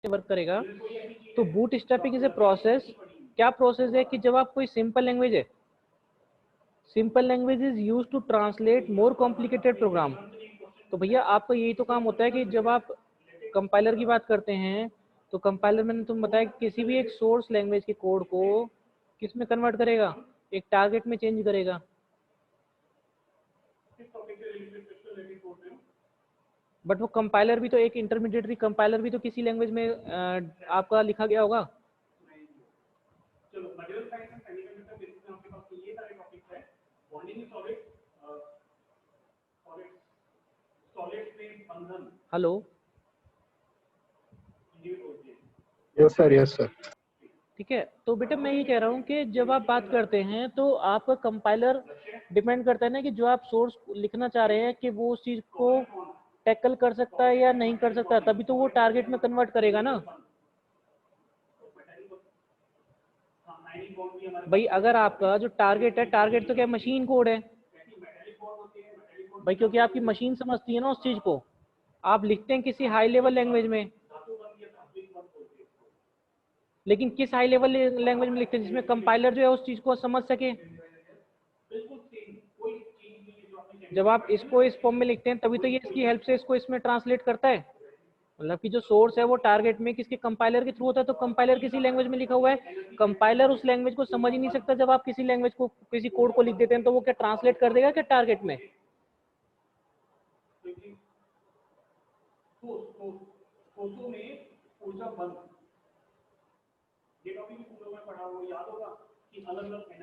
Work करेगा। तो bootstrapping is a process, क्या प्रोसेस है कि जब आप कोई सिंपल लैंग्वेज है, simple language is use to translate more complicated program. तो भैया आपका यही तो काम होता है कि जब आप कंपाइलर की बात करते हैं तो कंपाइलर मैंने तुम बताया कि किसी भी एक सोर्स लैंग्वेज के कोड को किस में कन्वर्ट करेगा, एक टारगेट में चेंज करेगा। बट वो कंपाइलर भी तो एक इंटरमीडिएटरी कंपाइलर भी तो किसी लैंग्वेज में आपका लिखा गया होगा। Hello, yes sir, yes sir. ठीक है। तो बेटा मैं ये कह रहा हूँ कि जब आप बात करते हैं तो आपका कंपाइलर डिपेंड करता है ना कि जो आप सोर्स लिखना चाह रहे हैं कि वो उस चीज़ को टैकल कर सकता है या नहीं कर सकता, तभी तो वो टारगेट में कन्वर्ट करेगा ना। भाई अगर आपका जो टारगेट है, टारगेट तो क्या मशीन कोड है भाई, क्योंकि आपकी मशीन समझती है ना उस चीज़ को। आप लिखते हैं किसी हाई लेवल लैंग्वेज में, लेकिन किस हाई लेवल लैंग्वेज में लिखते हैं जिसमें कंपाइलर जो है उस चीज़ को समझ सके। जब आप इसको इस फॉर्म में लिखते हैं तभी तो ये इसकी हेल्प से इसको इसमें ट्रांसलेट करता है। मतलब कि जो सोर्स है वो टारगेट में किसके कंपाइलर के थ्रू होता है, तो कंपाइलर किसी लैंग्वेज में लिखा हुआ है, कंपाइलर उस लैंग्वेज को समझ ही नहीं सकता। जब आप किसी लैंग्वेज को किसी कोड को लिख देते हैं तो वो क्या ट्रांसलेट कर देगा क्या टारगेट में।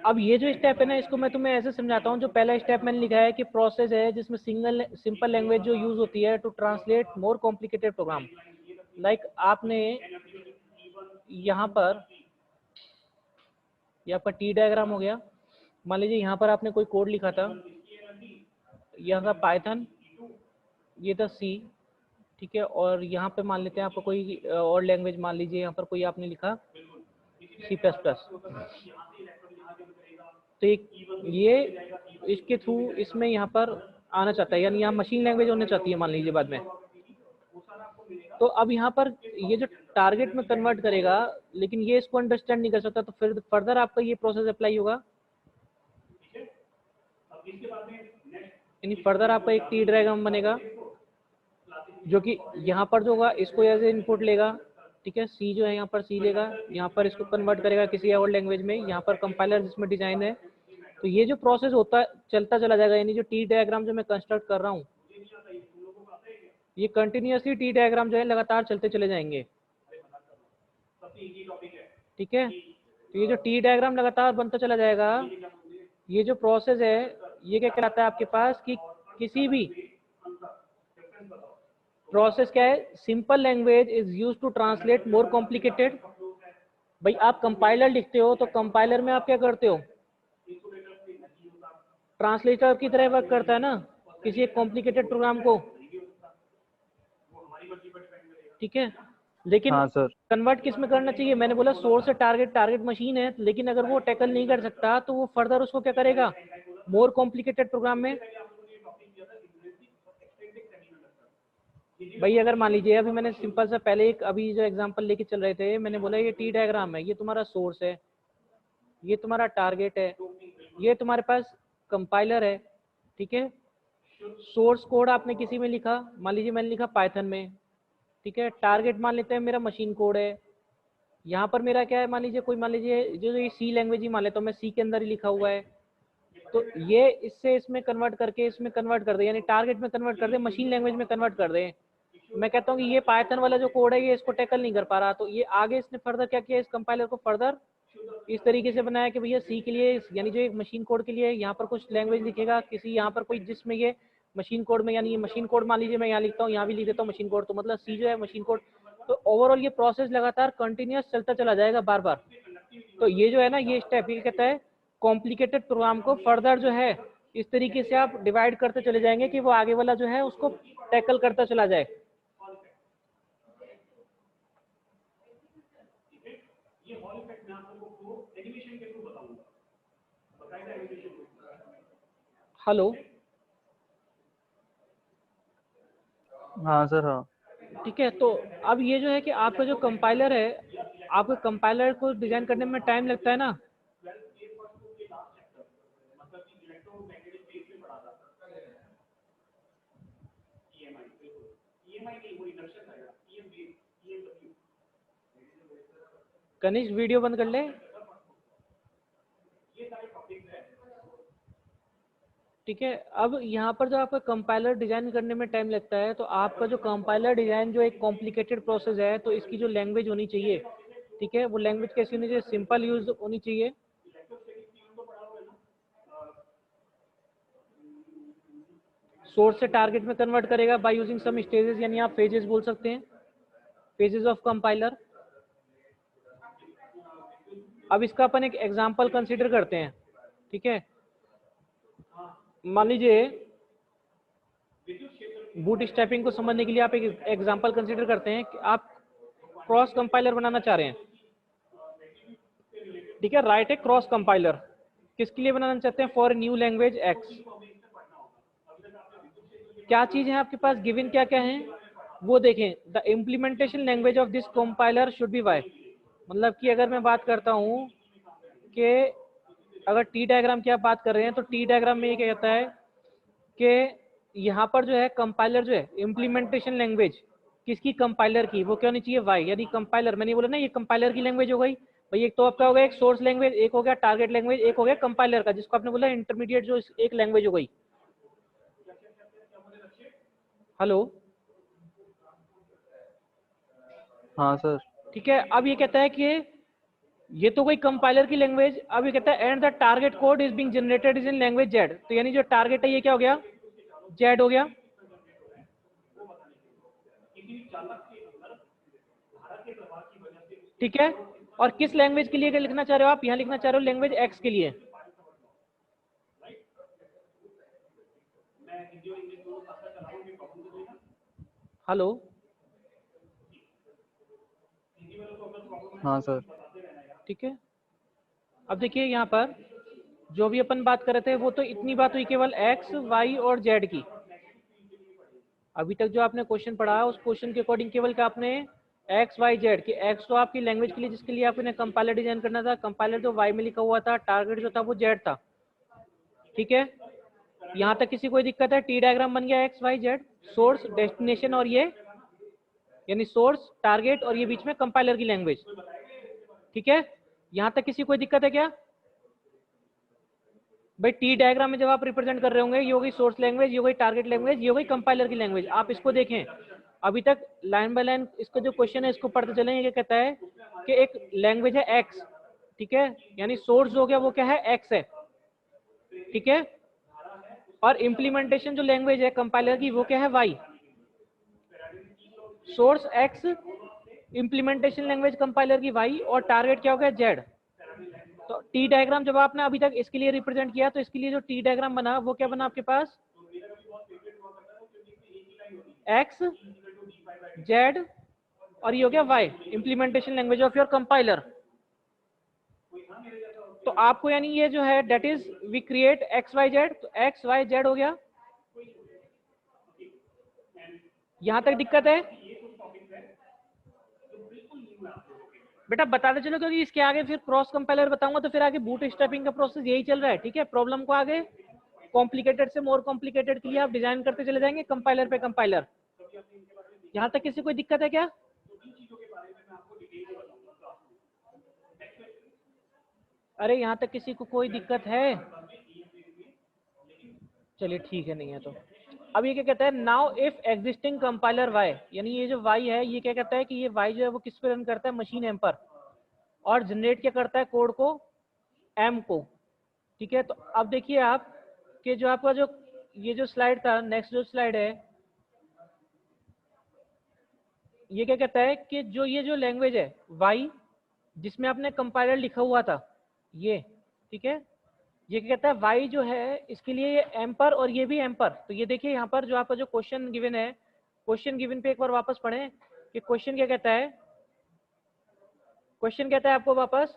अब ये जो स्टेप है ना इसको मैं तुम्हें ऐसे समझाता हूँ। जो पहला स्टेप मैंने लिखा है कि प्रोसेस है जिसमें सिंपल लैंग्वेज जो यूज होती है to translate more complicated program. Like आपने ये आपका टी डायग्राम हो गया। मान लीजिए यहाँ पर आपने कोई कोड लिखा था, यहाँ था पाइथन, ये था सी, ठीक है। और यहाँ पे मान लेते हैं आपको कोई और लैंग्वेज, मान लीजिए यहाँ पर कोई आपने लिखा सी प्लस प्लस। तो ये इसके थ्रू इसमें यहाँ पर आना चाहता है, यानी यहाँ मशीन लैंग्वेज होने चाहती है मान लीजिए बाद में। तो अब यहाँ पर ये जो टारगेट में कन्वर्ट करेगा, लेकिन ये इसको अंडरस्टैंड नहीं कर सकता, तो फिर फर्दर आपका ये प्रोसेस अप्लाई होगा। यानी फर्दर आपका एक टी डायग्राम बनेगा जो कि यहाँ पर जो होगा इसको एज ए इनपुट लेगा, ठीक है। सी जो है यहाँ पर सी लेगा, यहाँ पर इसको कन्वर्ट करेगा किसी और लैंग्वेज में, यहाँ पर कंपाइलर जिसमें डिजाइन है। तो ये जो प्रोसेस होता है चलता चला जाएगा, यानी जो टी डायग्राम जो मैं कंस्ट्रक्ट कर रहा हूँ ये कंटिन्यूअसली टी डायग्राम जो है लगातार चलते चले जाएंगे, ठीक है। तो ये जो टी डायग्राम लगातार बनता चला जाएगा, ये जो प्रोसेस है ये क्या कहलाता है आपके पास कि किसी भी प्रोसेस क्या है, simple language is use to translate more complicated. भाई आप कंपाइलर लिखते हो तो कंपाइलर में आप क्या करते हो, ट्रांसलेटर की तरह वर्क करता है ना किसी एक कॉम्प्लिकेटेड प्रोग्राम को, ठीक है। लेकिन हाँ सर। कन्वर्ट किस में करना चाहिए, मैंने बोला सोर्स से टारगेट, टारगेट मशीन है, लेकिन अगर वो टैकल नहीं कर सकता तो वो फर्दर उसको क्या करेगा, मोर कॉम्प्लिकेटेड प्रोग्राम में। भाई अगर मान लीजिए अभी मैंने सिंपल सा पहले एक अभी जो एग्जांपल लेके चल रहे थे, मैंने बोला ये टी डायग्राम है, ये तुम्हारा सोर्स है, ये तुम्हारा टारगेट है, ये तुम्हारे पास कंपाइलर है, ठीक है। सोर्स कोड आपने किसी में लिखा, मान लीजिए मैंने लिखा पाइथन में, ठीक है। टारगेट मान लेते हैं मेरा मशीन कोड है, यहाँ पर मेरा क्या है, मान लीजिए कोई, मान लीजिए जो ये सी लैंग्वेज ही मान लेता हूँ मैं, सी के अंदर ही लिखा हुआ है। तो ये इससे इसमें कन्वर्ट करके इसमें कन्वर्ट कर दे, यानी टारगेट में कन्वर्ट कर दे, मशीन लैंग्वेज में कन्वर्ट कर दे। मैं कहता हूँ कि ये पाइथन वाला जो कोड है ये इसको टैकल नहीं कर पा रहा, तो ये आगे इसने फर्दर क्या किया, इस कंपाइलर को फर्दर इस तरीके से बनाया कि भैया सी के लिए, यानी जो एक मशीन कोड के लिए यहाँ पर कुछ लैंग्वेज लिखेगा किसी, यहाँ पर कोई जिसमें ये मशीन कोड में, यानी ये मशीन कोड मान लीजिए मैं यहाँ लिखता हूँ, यहाँ भी लिख देता हूँ मशीन कोड, तो मतलब सी जो है मशीन कोड। तो ओवरऑल ये प्रोसेस लगातार कंटिन्यूअस चलता चला जाएगा बार बार। तो ये जो है ना ये स्टेप ये कहता है कॉम्प्लिकेटेड प्रोग्राम को फर्दर जो है इस तरीके से आप डिवाइड करते चले जाएंगे कि वो आगे वाला जो है उसको टैकल करता चला जाए। हेलो, हाँ सर हाँ। ठीक है। तो अब ये जो है कि आपका जो कंपाइलर है, आपको कंपाइलर को डिजाइन करने में टाइम लगता है ना, कनिष्क वीडियो बंद कर ले। ठीक है। अब यहाँ पर जो आपका कंपाइलर डिजाइन करने में टाइम लगता है, तो आपका जो कंपाइलर डिजाइन जो एक कॉम्प्लिकेटेड प्रोसेस है, तो इसकी जो लैंग्वेज होनी चाहिए, ठीक है, वो लैंग्वेज कैसी होनी चाहिए? सिंपल यूज होनी चाहिए। सोर्स से टारगेट में कन्वर्ट करेगा बाय यूजिंग सम स्टेजेस, यानी आप फेजेस बोल सकते हैं, फेजेस ऑफ कंपाइलर। अब इसका अपन एक एग्जांपल कंसीडर करते हैं। ठीक है, मान लीजिए बूट स्ट्रैपिंग को समझने के लिए आप एक एग्जांपल कंसीडर करते हैं कि आप क्रॉस कंपाइलर बनाना चाह रहे हैं। ठीक है, राइट ए क्रॉस कंपाइलर किसके लिए बनाना चाहते हैं? For new language x. क्या चीज है आपके पास, गिवन क्या क्या है वो देखें। The implementation language of this compiler should be Y. मतलब कि अगर मैं बात करता हूं कि अगर टी डायग्राम की आप बात कर रहे हैं, तो टी डायग्राम में ये क्या कहता है कि यहाँ पर जो है कंपाइलर जो है इम्प्लीमेंटेशन लैंग्वेज किसकी? कंपाइलर की। वो क्या होनी चाहिए? वाई। यानी कंपाइलर, मैंने बोला ना ये कंपाइलर की लैंग्वेज हो गई भाई। एक तो आपका हो गया एक सोर्स लैंग्वेज, एक हो गया टारगेट लैंग्वेज, एक हो गया कंपाइलर का, जिसको आपने बोला इंटरमीडिएट जो एक लैंग्वेज हो गई। हेलो, हाँ सर। ठीक है। अब ये कहता है कि ये तो कोई कंपाइलर की लैंग्वेज। अब ये कहता है and the target code is being generated is in language Z. तो यानी जो टारगेट है ये क्या हो गया? जेड हो गया। ठीक है, और किस लैंग्वेज के लिए क्या लिखना चाह रहे हो आप? यहाँ लिखना चाह रहे हो लैंग्वेज एक्स के लिए। हेलो, हाँ सर। ठीक है। अब देखिए यहाँ पर जो भी अपन बात कर रहे थे वो तो इतनी बात हुई केवल एक्स वाई और जेड की। अभी तक जो आपने क्वेश्चन पढ़ा उस क्वेश्चन के अकॉर्डिंग केवल क्या आपने एक्स वाई जेड की, एक्स तो आपकी लैंग्वेज के लिए जिसके लिए आपने कंपाइलर डिजाइन करना था, कंपाइलर जो वाई में लिखा हुआ था, टारगेट जो था वो जेड था। ठीक है, यहाँ तक किसी कोई दिक्कत है? टी डायग्राम बन गया X Y Z, source destination और ये यानी सोर्स टारगेट और ये बीच में कंपाइलर की लैंग्वेज। ठीक है, यहाँ तक किसी कोई दिक्कत है क्या भाई? टी डायग्राम में जब आप रिप्रेजेंट कर रहे होंगे, ये हो गई सोर्स लैंग्वेज, ये हो गई टारगेट लैंग्वेज, ये हो गई कंपाइलर की लैंग्वेज। आप इसको देखें अभी तक लाइन बाय लाइन, इसका जो क्वेश्चन है इसको पढ़ते चलें। ये कहता है कि एक लैंग्वेज है एक्स, ठीक है, यानी सोर्स हो गया वो क्या है? एक्स है। ठीक है, और इम्प्लीमेंटेशन जो लैंग्वेज है कंपाइलर की वो क्या है? Y. Source X, implementation language compiler की वाई, और टारगेट क्या हो गया? जेड। तो टी डायग्राम जब आपने अभी तक इसके लिए रिप्रेजेंट किया, तो इसके लिए जो टी डायग्राम बना वो क्या बना आपके पास? एक्स जेड और ये हो गया Y, implementation language of your compiler. तो आपको यानी ये जो है that is we create X Y Z, तो एक्स वाई जेड हो गया। यहां तक दिक्कत है बेटा? बताते चलो, क्योंकि इसके आगे फिर क्रॉस कंपाइलर बताऊंगा तो फिर आगे बूट स्ट्रैपिंग का प्रोसेस यही चल रहा है। ठीक है, प्रॉब्लम को आगे कॉम्प्लिकेटेड से मोर कॉम्प्लिकेटेड के लिए आप डिजाइन करते चले जाएंगे कंपाइलर पे कंपाइलर। यहां तक किसी कोई दिक्कत है क्या? अरे यहां तक किसी को कोई दिक्कत है? चलिए ठीक है, नहीं है तो अब ये क्या कहता है? Now if existing compiler Y, यानी ये जो वाई है ये क्या कहता है कि ये वाई जो है वो किस पे रन करता है? मशीन एम पर, और जनरेट क्या करता है? कोड को एम को। ठीक है, तो अब देखिए आप कि जो आपका जो ये जो स्लाइड था, नेक्स्ट जो स्लाइड है, ये क्या कहता है कि जो ये जो लैंग्वेज है वाई जिसमें आपने कंपाइलर लिखा हुआ था ये, ठीक है, ये क्या कहता है? वाई जो है इसके लिए ये एम्पर और ये भी एम्पर। तो ये देखिए यहाँ पर जो आपका जो क्वेश्चन गिवन है, क्वेश्चन गिवन पे एक बार वापस पढ़ें कि क्वेश्चन क्या कहता है। क्वेश्चन कहता है आपको वापस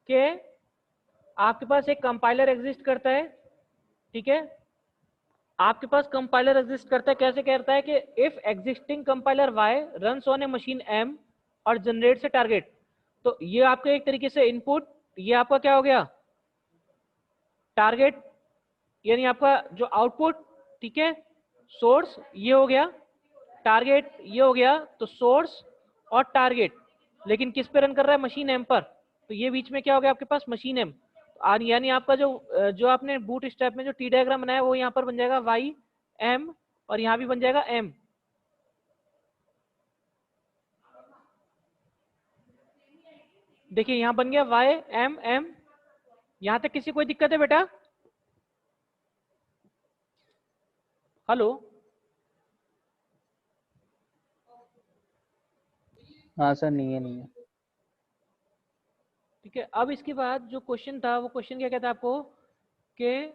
कि आपके पास एक कंपाइलर एग्जिस्ट करता है, ठीक है, आपके पास कंपाइलर एग्जिस्ट करता है, कैसे कहता है कि if existing compiler Y runs on a machine M और जनरेट से टारगेट, तो ये आपका एक तरीके से इनपुट, ये आपका क्या हो गया टारगेट, यानी आपका जो आउटपुट, ठीक है, सोर्स ये हो गया, टारगेट ये हो गया, तो सोर्स और टारगेट, लेकिन किस पे रन कर रहा है, मशीन एम पर, तो ये बीच में क्या हो गया आपके पास मशीन एम, यानी आपका जो जो आपने बूट स्टेप में जो टी डायग्राम बनाया वो यहाँ पर बन जाएगा वाई एम और यहाँ भी बन जाएगा एम। देखिए यहाँ बन गया वाई एम एम। यहाँ तक किसी कोई दिक्कत है बेटा? हेलो? हाँ सर, नहीं है नहीं है। ठीक है, अब इसके बाद जो क्वेश्चन था वो क्वेश्चन क्या कहता है आपको कि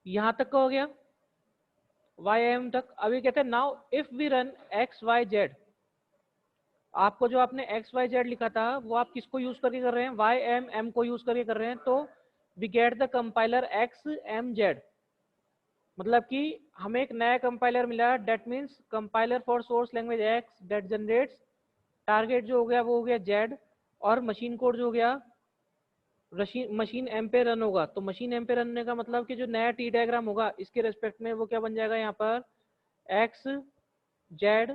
यहां तक का हो गया वाई एम तक। अभी कहते हैं now if we run X Y Z, आपको जो आपने एक्स वाई जेड लिखा था वो आप किसको यूज करके कर रहे हैं, वाई एम एम को यूज करके कर रहे हैं, तो we get the compiler X M Z, मतलब कि हमें एक नया कंपाइलर मिला, that means compiler for source language X that generates target जो हो गया वो हो गया जेड, और मशीन कोड जो हो गया मशीन एम पे रन होगा। तो मशीन एम पे रन होने का मतलब कि जो नया टी डायग्राम होगा इसके रेस्पेक्ट में वो क्या बन जाएगा यहाँ पर एक्स जेड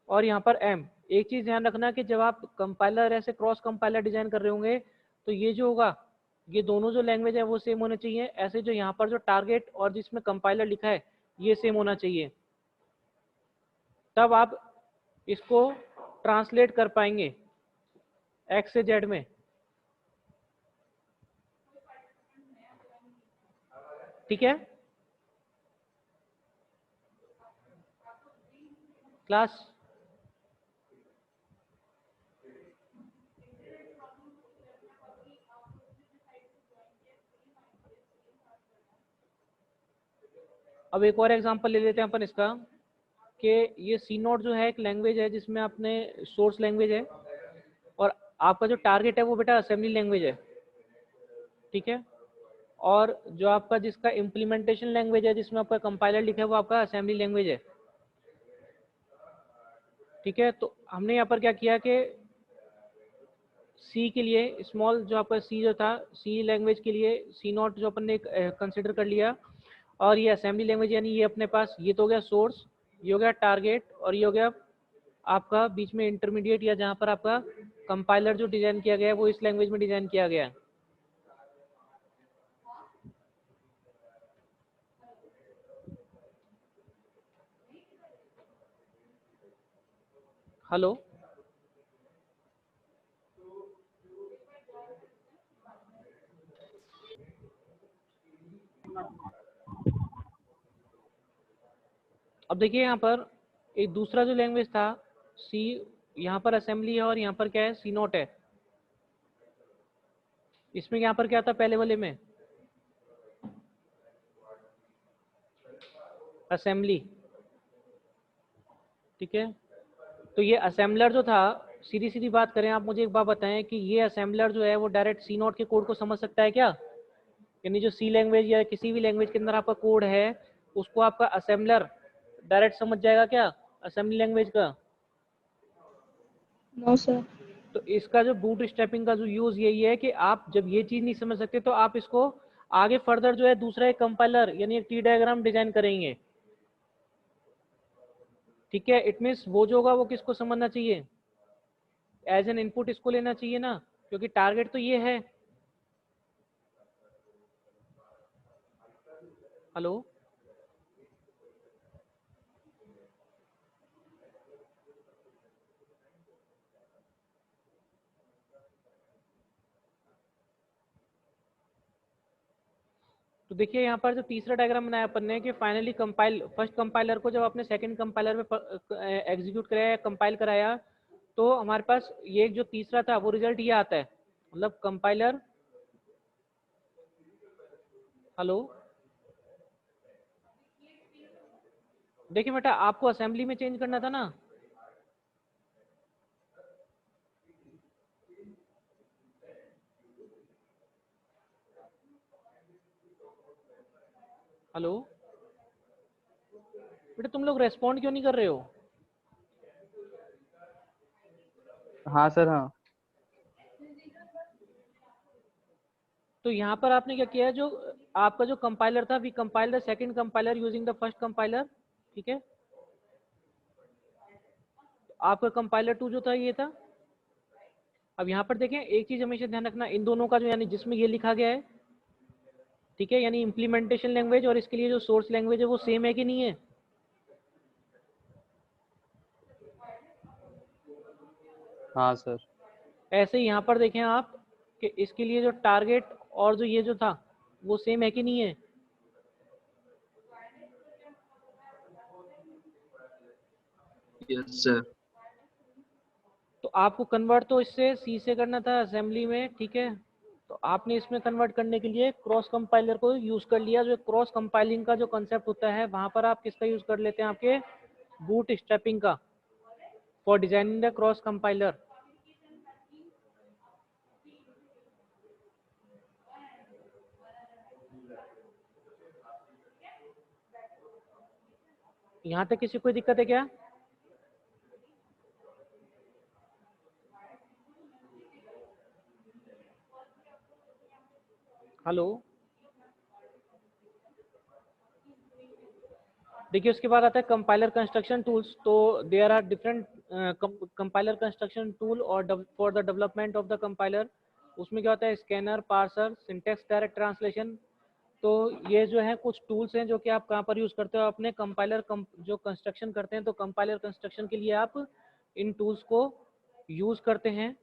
और यहाँ पर एम। एक चीज ध्यान रखना कि जब आप कंपाइलर ऐसे क्रॉस कंपाइलर डिजाइन कर रहे होंगे तो ये जो होगा ये दोनों जो लैंग्वेज है वो सेम होने चाहिए, ऐसे जो यहाँ पर जो टारगेट और जिसमें कंपाइलर लिखा है ये सेम होना चाहिए, तब आप इसको ट्रांसलेट कर पाएंगे एक्स से जेड में। ठीक है क्लास? अब एक और एग्जांपल ले लेते हैं अपन इसका कि ये सी नोट जो है एक लैंग्वेज है जिसमें आपने सोर्स लैंग्वेज है और आपका जो टारगेट है वो बेटा असेंबली लैंग्वेज है, ठीक है, और जो आपका जिसका इम्प्लीमेंटेशन लैंग्वेज है जिसमें आपका कंपाइलर लिखा है वो आपका असेंबली लैंग्वेज है। ठीक है, तो हमने यहाँ पर क्या किया कि सी के लिए स्मॉल जो आपका सी जो था सी लैंग्वेज के लिए सी नोट जो अपन ने कंसिडर कर लिया, और ये असेंबली लैंग्वेज यानी ये अपने पास ये तो हो गया सोर्स, ये हो गया टारगेट और ये हो गया आपका बीच में इंटरमीडिएट या जहाँ पर आपका कंपाइलर जो डिजाइन किया गया है वो इस लैंग्वेज में डिजाइन किया गया है। हेलो? अब देखिए यहाँ पर एक दूसरा जो लैंग्वेज था सी, यहाँ पर असेंबली है और यहाँ पर क्या है सी नोट है। इसमें यहाँ पर क्या था पहले वाले में असेंबली, ठीक है, तो ये असेंबलर जो था सीधी सीधी बात करें आप मुझे एक बात बताएं कि ये असेंबलर जो है वो डायरेक्ट सी नोट के कोड को समझ सकता है क्या? यानी जो सी लैंग्वेज या किसी भी लैंग्वेज के अंदर आपका कोड है उसको आपका असेंबलर डायरेक्ट समझ जाएगा क्या असेंबली लैंग्वेज का? No sir. तो इसका जो बूट स्ट्रैपिंग का जो यूज यही है कि आप जब ये चीज नहीं समझ सकते तो आप इसको आगे फर्दर जो है दूसरा एक कंपाइलर यानी एक टी डायग्राम डिजाइन करेंगे। ठीक है, इट मीन्स वो जो होगा वो किसको समझना चाहिए, एज एन इनपुट इसको लेना चाहिए ना, क्योंकि टारगेट तो ये है। हेलो? तो देखिए यहाँ पर जो तीसरा डायग्राम बनाया अपन ने कि फाइनली कंपाइल फर्स्ट कंपाइलर को जब आपने सेकंड कंपाइलर में एग्जीक्यूट कराया कंपाइल कराया तो हमारे पास ये जो तीसरा था वो रिजल्ट ये आता है, मतलब कंपाइलर। हेलो? देखिए बेटा आपको असेंबली में चेंज करना था ना, हेलो बेटा, तुम लोग रेस्पॉन्ड क्यों नहीं कर रहे हो? हाँ सर हाँ। तो यहाँ पर आपने क्या किया है, जो आपका जो कंपाइलर था, we compile the second compiler using the first compiler, ठीक है। आपका कंपाइलर 2 जो था ये था। अब यहाँ पर देखें, एक चीज हमेशा ध्यान रखना, इन दोनों का जो यानी जिसमें ये लिखा गया है, ठीक है, यानी इम्प्लीमेंटेशन लैंग्वेज और इसके लिए जो सोर्स लैंग्वेज है वो सेम है कि नहीं है? हाँ सर। ऐसे ही यहाँ पर देखें आप कि इसके लिए जो टारगेट और जो ये जो था वो सेम है कि नहीं है? Yes sir. तो आपको कन्वर्ट तो इससे सी से करना था असेंबली में, ठीक है। तो आपने इसमें कन्वर्ट करने के लिए क्रॉस कंपाइलर को यूज कर लिया। जो क्रॉस कंपाइलिंग का जो कंसेप्ट होता है वहां पर आप किसका यूज कर लेते हैं, आपके बूट स्ट्रैपिंग का, for designing the cross compiler. यहाँ तक किसी को कोई दिक्कत है क्या? हेलो, देखिए उसके बाद आता है कंपाइलर कंस्ट्रक्शन टूल्स। तो there are different compiler construction tool और for the development of the compiler. उसमें क्या होता है, scanner, parser, syntax direct translation. तो ये जो है कुछ टूल्स हैं जो कि आप कहाँ पर यूज़ करते हो, अपने कंपाइलर जो कंस्ट्रक्शन करते हैं। तो कंपाइलर कंस्ट्रक्शन के लिए आप इन टूल्स को यूज़ करते हैं।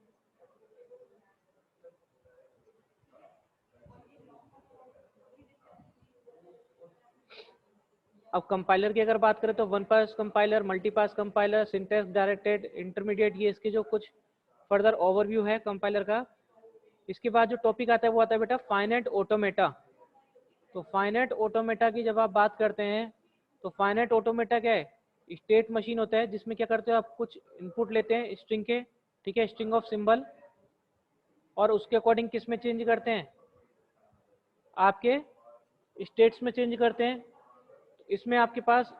अब कंपाइलर की अगर बात करें तो one pass compiler, multi pass compiler, syntax directed, intermediate, ये इसके जो कुछ फर्दर ओवरव्यू है कंपाइलर का। इसके बाद जो टॉपिक आता है वो आता है बेटा फाइनाइट ऑटोमेटा। तो फाइनाइट ऑटोमेटा की जब आप बात करते हैं तो फाइनाइट ऑटोमेटा क्या है, स्टेट मशीन होता है जिसमें क्या करते हो आप, कुछ इनपुट लेते हैं स्ट्रिंग के, ठीक है, स्ट्रिंग ऑफ सिंबल, और उसके अकॉर्डिंग किस में चेंज करते हैं, आपके स्टेट्स में चेंज करते हैं। इसमें आपके पास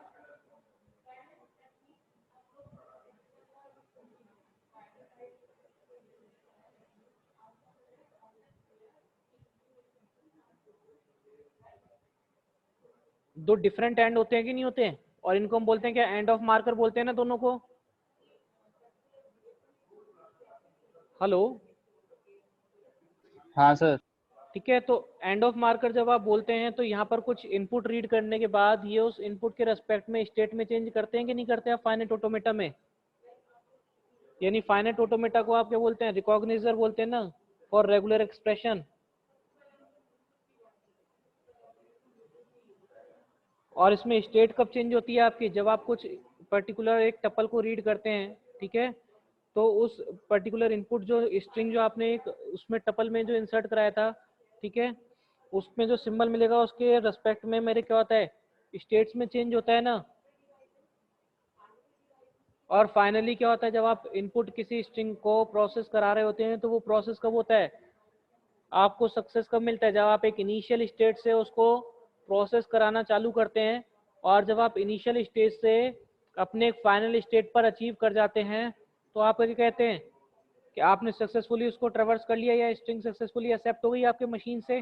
दो डिफरेंट एंड होते हैं कि नहीं होते हैं, और इनको हम बोलते हैं क्या, एंड ऑफ मार्कर बोलते हैं ना दोनों को। हेलो, हाँ सर। ठीक है। तो एंड ऑफ मार्कर जब आप बोलते हैं तो यहाँ पर कुछ इनपुट रीड करने के बाद ये उस इनपुट के रेस्पेक्ट में स्टेट में चेंज करते हैं कि नहीं करते हैं फाइनाइट ऑटोमेटा में। यानी फाइनाइट ऑटोमेटा को आप क्या बोलते हैं, रिकॉग्निजर बोलते हैं ना, फॉर रेगुलर एक्सप्रेशन। और इसमें स्टेट कब चेंज होती है आपकी, जब आप कुछ पर्टिकुलर एक टपल को रीड करते हैं, ठीक है। तो उस पर्टिकुलर इनपुट जो स्ट्रिंग जो आपने एक उसमें टपल में जो इंसर्ट कराया था, ठीक है, उसमें जो सिंबल मिलेगा उसके रेस्पेक्ट में मेरे क्या होता है, स्टेट्स में चेंज होता है ना। और फाइनली क्या होता है, जब आप इनपुट किसी स्ट्रिंग को प्रोसेस करा रहे होते हैं तो वो प्रोसेस कब होता है, आपको सक्सेस कब मिलता है, जब आप एक इनिशियल स्टेट से उसको प्रोसेस कराना चालू करते हैं। और जब आप इनिशियल स्टेज से अपने एक फाइनल स्टेट पर अचीव कर जाते हैं तो आप क्या कहते हैं कि आपने सक्सेसफुली उसको ट्रेवर्स कर लिया, या स्ट्रिंग सक्सेसफुली एक्सेप्ट हो गई आपके मशीन से।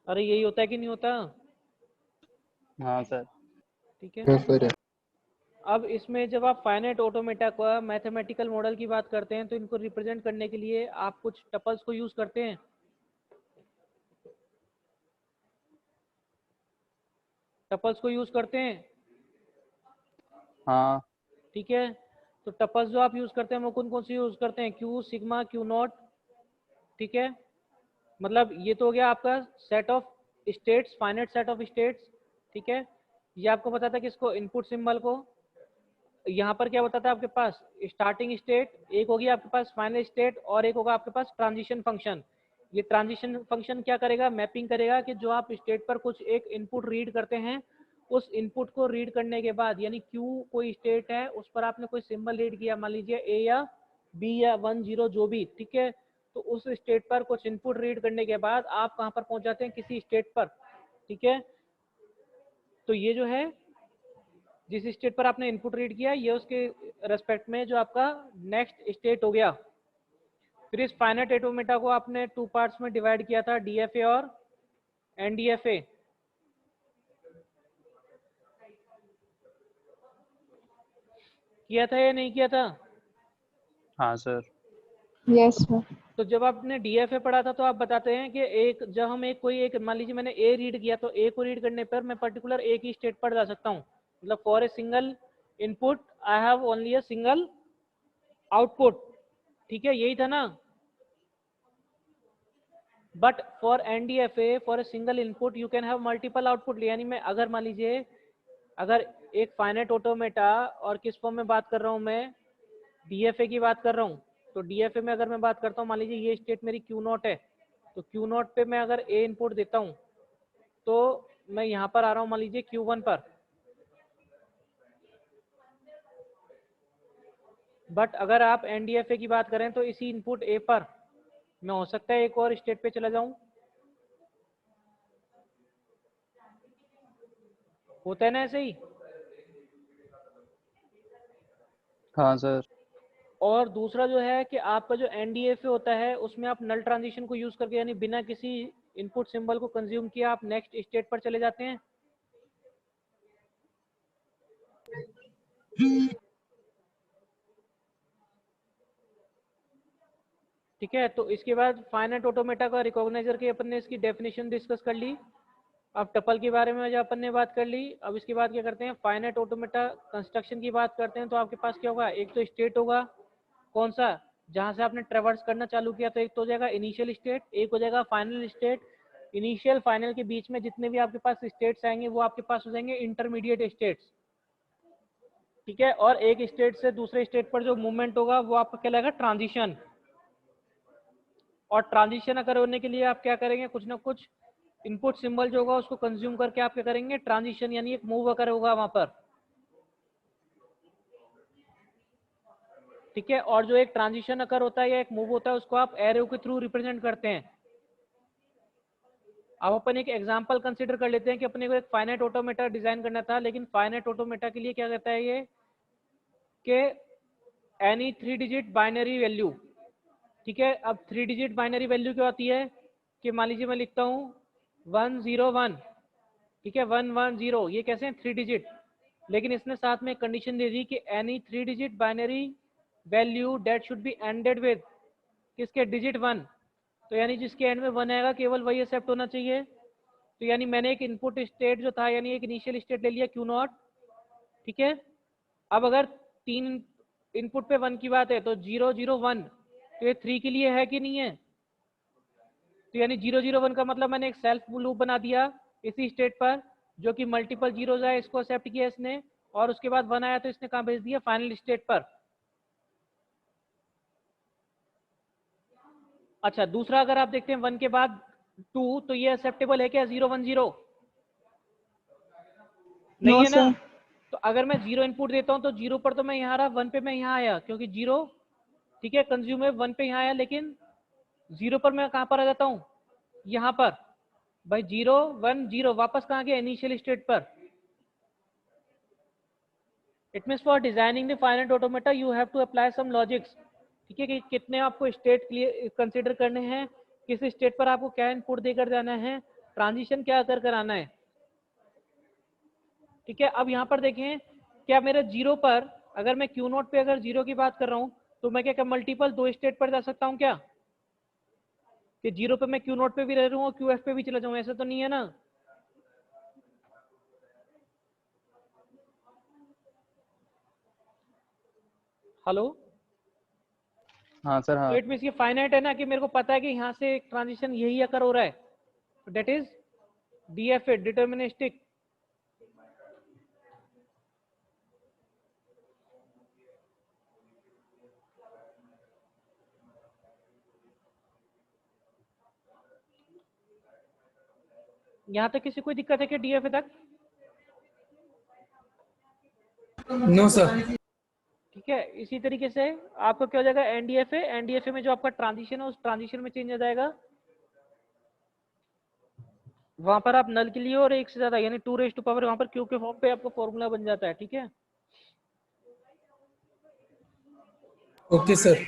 अरे यही होता है कि नहीं होता? हाँ सर। ठीक है। Yes sir. अब इसमें जब आप फाइनाइट ऑटोमेटा का मैथमेटिकल मॉडल की बात करते हैं तो इनको रिप्रेजेंट करने के लिए आप कुछ टपल्स को यूज करते हैं। टपल्स को यूज करते हैं, हाँ। ठीक है। तो टपल्स जो आप यूज करते हैं वो कौन कौन सी यूज करते हैं, क्यू, सिग्मा, क्यू नॉट, ठीक है। मतलब ये तो हो गया आपका set of states, finite set of states, ठीक है। ये आपको पता था किसको, इनपुट सिंबल को। यहाँ पर क्या बताता है आपके पास, स्टार्टिंग स्टेट एक होगी आपके पास, फाइनल स्टेट, और एक होगा आपके पास ट्रांजिशन फंक्शन। ये ट्रांजिशन फंक्शन क्या करेगा, मैपिंग करेगा कि जो आप स्टेट पर कुछ एक इनपुट रीड करते हैं, उस इनपुट को रीड करने के बाद, यानी क्यू कोई स्टेट है उस पर आपने कोई सिंबल रीड किया, मान लीजिए ए या बी या 1 0 जो भी, ठीक है। तो उस स्टेट पर कुछ इनपुट रीड करने के बाद आप कहाँ पर पहुंच जाते हैं, किसी स्टेट पर, ठीक है। तो ये जो है जिस स्टेट पर आपने इनपुट रीड किया ये उसके रेस्पेक्ट में जो आपका नेक्स्ट स्टेट हो गया। फिर इस फाइनाइट ऑटोमेटा को आपने 2 पार्ट्स में डिवाइड किया था, डीएफए और एनडीएफए। किया था या नहीं किया था? हाँ सर। Yes sir. तो जब आपने डीएफए पढ़ा था तो आप बताते हैं कि एक जब हम एक कोई एक मान लीजिए मैंने ए रीड किया, तो ए को रीड करने पर मैं पर्टिकुलर एक ही स्टेट पर जा सकता हूँ। मतलब for a single input I have only a single output, ठीक है, यही था ना। But for NDFA for a single input you can have multiple output. यानी मैं अगर मान लीजिए अगर एक फाइनाइट ऑटोमेटा, और किस फॉर्म में बात कर रहा हूँ मैं, डीएफए की बात कर रहा हूँ। तो डीएफए में अगर मैं बात करता हूँ, मान लीजिए ये स्टेट मेरी क्यू नॉट है, तो क्यू नॉट पे मैं अगर ए इनपुट देता हूँ तो मैं यहाँ पर आ रहा हूँ मान लीजिए क्यू वन पर। बट अगर आप एनडीएफए की बात करें तो इसी इनपुट ए पर मैं हो सकता है एक और स्टेट पे चला जाऊं, होता है ना ऐसे ही। हाँ सर। और दूसरा जो है कि आपका जो एनडीएफए होता है उसमें आप नल ट्रांजिशन को यूज करके यानी बिना किसी इनपुट सिंबल को कंज्यूम किए आप नेक्स्ट स्टेट पर चले जाते हैं। ठीक है, तो इसके बाद फाइनाइट ऑटोमेटा का रिकॉग्नाइजर की अपन ने इसकी डेफिनेशन डिस्कस कर ली। अब टपल के बारे में जो अपन ने बात कर ली, अब इसके बाद क्या करते हैं, फाइनाइट ऑटोमेटा कंस्ट्रक्शन की बात करते हैं। तो आपके पास क्या होगा, एक तो स्टेट होगा, कौन सा, जहां से आपने ट्रेवर्स करना चालू किया, तो एक तो हो जाएगा इनिशियल स्टेट, एक हो जाएगा फाइनल स्टेट। इनिशियल फाइनल के बीच में जितने भी आपके पास स्टेट्स आएंगे वो आपके पास हो जाएंगे इंटरमीडिएट स्टेट्स, ठीक है। और एक स्टेट से दूसरे स्टेट पर जो मूवमेंट होगा वो आपका कहलाएगा ट्रांजिशन। और ट्रांजिशन अगर होने के लिए आप क्या करेंगे, कुछ ना कुछ इनपुट सिंबल जो होगा उसको कंज्यूम करके आप क्या करेंगे, ट्रांजिशन यानी एक मूव अगर होगा वहां पर, ठीक है। और जो एक ट्रांजिशन अकर होता है या एक मूव होता है उसको आप एरो के थ्रू रिप्रेजेंट करते हैं। अब अपन एक एग्जांपल कंसीडर कर लेते हैं कि अपने को एक फाइनाइट ऑटोमेटा डिजाइन करना था, लेकिन फाइनाइट ऑटोमेटा के लिए क्या कहता है ये कि एनी 3 डिजिट बाइनरी वैल्यू, ठीक है। अब 3 डिजिट बाइनरी वैल्यू क्या होती है कि मान लीजिए मैं लिखता हूँ 101, ठीक है, 110, ये कैसे हैं 3 डिजिट। लेकिन इसने साथ में एक कंडीशन दे दी कि any 3 digit binary value that should be ended with किसके, डिजिट 1। तो यानी जिसके एंड में 1 आएगा केवल वही एक्सेप्ट होना चाहिए। तो यानी मैंने एक इनपुट स्टेट जो था यानी एक इनिशियल स्टेट ले लिया क्यू नॉट, ठीक है। अब अगर 3 इनपुट पे 1 की बात है तो 0 0 1, तो ये 3 के लिए है कि नहीं है। तो यानी 0 0 1 का मतलब मैंने एक सेल्फ लूप बना दिया इसी स्टेट पर, जो कि मल्टीपल जीरोज आए इसको एक्सेप्ट किया इसने, और उसके बाद 1 आया तो इसने कहाँ भेज दिया, फाइनल स्टेट पर। अच्छा, दूसरा अगर आप देखते हैं 1 के बाद 2, तो ये एक्सेप्टेबल है क्या 0 1 0? नहीं नो है ना। सर। तो अगर मैं 0 इनपुट देता हूं तो 0 पर तो मैं यहाँ रहा, 1 पे मैं यहाँ आया क्योंकि 0, ठीक है, कंज्यूम है, 1 पे यहाँ आया, लेकिन 0 पर मैं कहाँ पर आ जाता हूँ, यहाँ पर। भाई 0 1 0 वापस कहाँ गया, इनिशियल स्टेट पर। It means for designing the finite automata you have to apply some logics, ठीक है, कि कितने आपको स्टेट क्लियर कंसिडर करने हैं, किस स्टेट पर आपको क्या इनपुट देकर जाना है, ट्रांजिशन क्या कर आना है, ठीक है। अब यहाँ पर देखें, क्या मेरे 0 पर अगर मैं क्यू नोट पे अगर 0 की बात कर रहा हूँ तो मैं क्या मल्टीपल 2 स्टेट पर जा सकता हूँ क्या, कि 0 पे मैं क्यू नोट पे भी रह रहा हूँ और क्यू एफ पे भी चला जाऊँ, ऐसा तो नहीं है ना। हेलो। हाँ सर। तो हाँ। इट मीन्स ये फाइनाइट है ना, कि मेरे को पता है कि यहाँ से एक ट्रांजिशन यही अकर हो रहा है, दैट इज डीएफए, डिटर्मिनिस्टिक। यहाँ तक किसी कोई दिक्कत है क्या डीएफए तक? No sir. ठीक ठीक है। इसी तरीके से आपका क्या हो जाएगा, एनडीएफए, एनडीएफए में जो आपका ट्रांजिशन है उस ट्रांजिशन में चेंज हो जाएगा, वहां पर आप नल के लिए और एक से ज्यादा यानी 2 वहां पर क्यू के फॉर्म पे आपका फॉर्मूला बन जाता है। ठीक है। Okay sir.